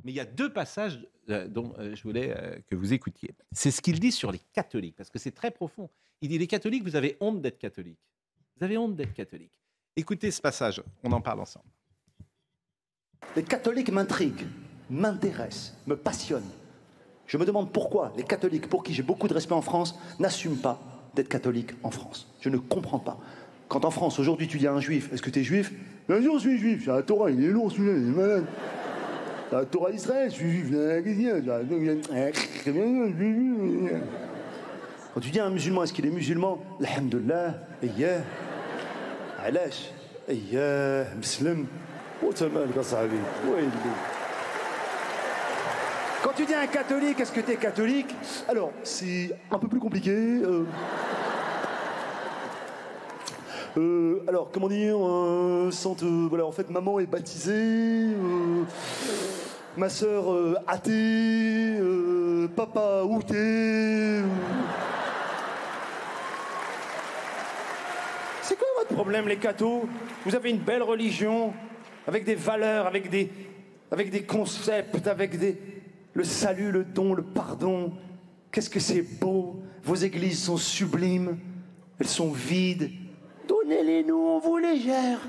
Mais il y a deux passages dont je voulais que vous écoutiez. C'est ce qu'il dit sur les catholiques, parce que c'est très profond. Il dit, les catholiques, vous avez honte d'être catholiques. Vous avez honte d'être catholique. Écoutez ce passage, on en parle ensemble. Les catholiques m'intriguent, m'intéressent, me passionnent. Je me demande pourquoi les catholiques, pour qui j'ai beaucoup de respect en France, n'assument pas d'être catholiques en France. Je ne comprends pas. Quand en France, aujourd'hui, tu dis à un juif, est-ce que tu es juif? Bien sûr, je suis juif, c'est la Torah, il est lourd celui-là, il est malade. C'est la Torah d'Israël, je suis juif, quand tu dis à un musulman, est-ce qu'il est musulman? Alhamdulillah, ayyah, alash, ayyah, muslim. Quand tu dis à un catholique, est-ce que tu es catholique? Alors, c'est un peu plus compliqué. Alors, comment dire, voilà, en fait, maman est baptisée, ma sœur athée, papa outé. C'est quoi votre problème, les cathos? Vous avez une belle religion, avec des valeurs, avec des concepts, le salut, le don, le pardon. Qu'est-ce que c'est beau. Vos églises sont sublimes, elles sont vides. Donnez-les-nous, on vous les gère.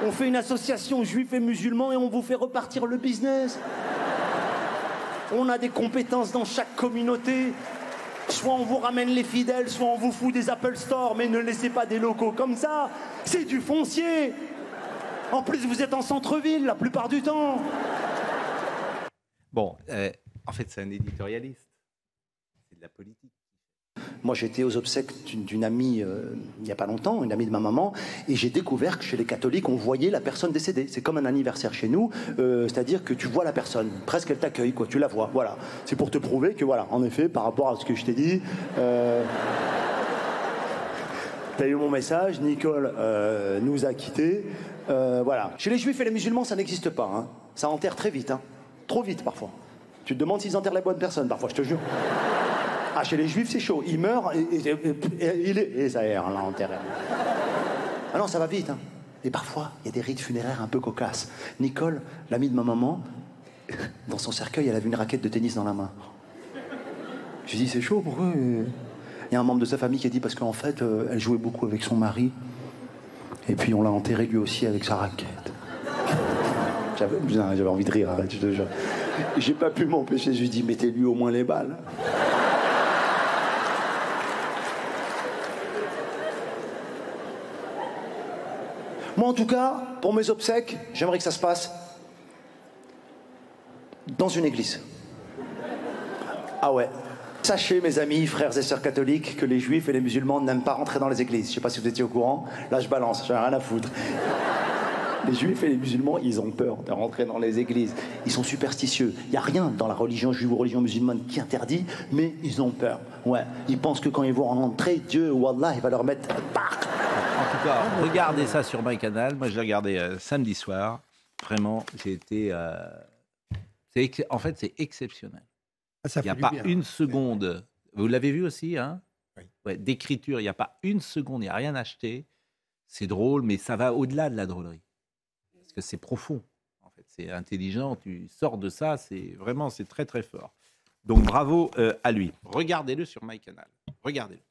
On fait une association juifs et musulmans et on vous fait repartir le business. On a des compétences dans chaque communauté. Soit on vous ramène les fidèles, soit on vous fout des Apple Store, mais ne laissez pas des locaux comme ça. C'est du foncier. En plus, vous êtes en centre-ville la plupart du temps. Bon, en fait, c'est un éditorialiste. C'est de la politique. Moi, j'étais aux obsèques d'une amie il n'y a pas longtemps, une amie de ma maman, et j'ai découvert que chez les catholiques, on voyait la personne décédée. C'est comme un anniversaire chez nous, c'est-à-dire que tu vois la personne, presque elle t'accueille, quoi, tu la vois, voilà. C'est pour te prouver que, voilà, en effet, par rapport à ce que je t'ai dit, t'as eu mon message, Nicole nous a quittés, voilà. Chez les juifs et les musulmans, ça n'existe pas, hein. Ça enterre très vite, hein. Trop vite parfois. Tu te demandes s'ils enterrent les bonnes personnes, parfois, je te jure. Ah, chez les juifs, c'est chaud. Ils meurent et ça erre, là, enterré. Ah non, ça va vite. Hein. Et parfois, il y a des rites funéraires un peu cocasses. Nicole, l'amie de ma maman, dans son cercueil, elle avait une raquette de tennis dans la main. Je lui dis, c'est chaud, pourquoi? Il y a un membre de sa famille qui a dit, parce qu'en fait, elle jouait beaucoup avec son mari. Et puis, on l'a enterré lui aussi avec sa raquette. J'avais envie de rire, arrête, je te jure. J'ai pas pu m'empêcher, je lui dis, mettez-lui au moins les balles. Moi, en tout cas, pour mes obsèques, j'aimerais que ça se passe dans une église. Ah ouais. Sachez, mes amis, frères et sœurs catholiques, que les juifs et les musulmans n'aiment pas rentrer dans les églises. Je sais pas si vous étiez au courant. Là, je balance, j'en ai rien à foutre. Les juifs et les musulmans, ils ont peur de rentrer dans les églises. Ils sont superstitieux. Il n'y a rien dans la religion juive ou religion musulmane qui interdit, mais ils ont peur. Ouais. Ils pensent que quand ils vont rentrer, Dieu ou Allah, il va leur mettre... En tout cas, regardez ça sur MyCanal. Moi, je l'ai regardé samedi soir. Vraiment, j'ai été... En fait, c'est exceptionnel. Il n'y a pas une seconde... Vous l'avez vu aussi, hein? Oui. Ouais, d'écriture, il n'y a pas une seconde, il n'y a rien acheté. C'est drôle, mais ça va au-delà de la drôlerie. Parce que c'est profond. En fait, c'est intelligent. Tu sors de ça, c'est très, très fort. Donc, bravo à lui. Regardez-le sur MyCanal. Regardez-le.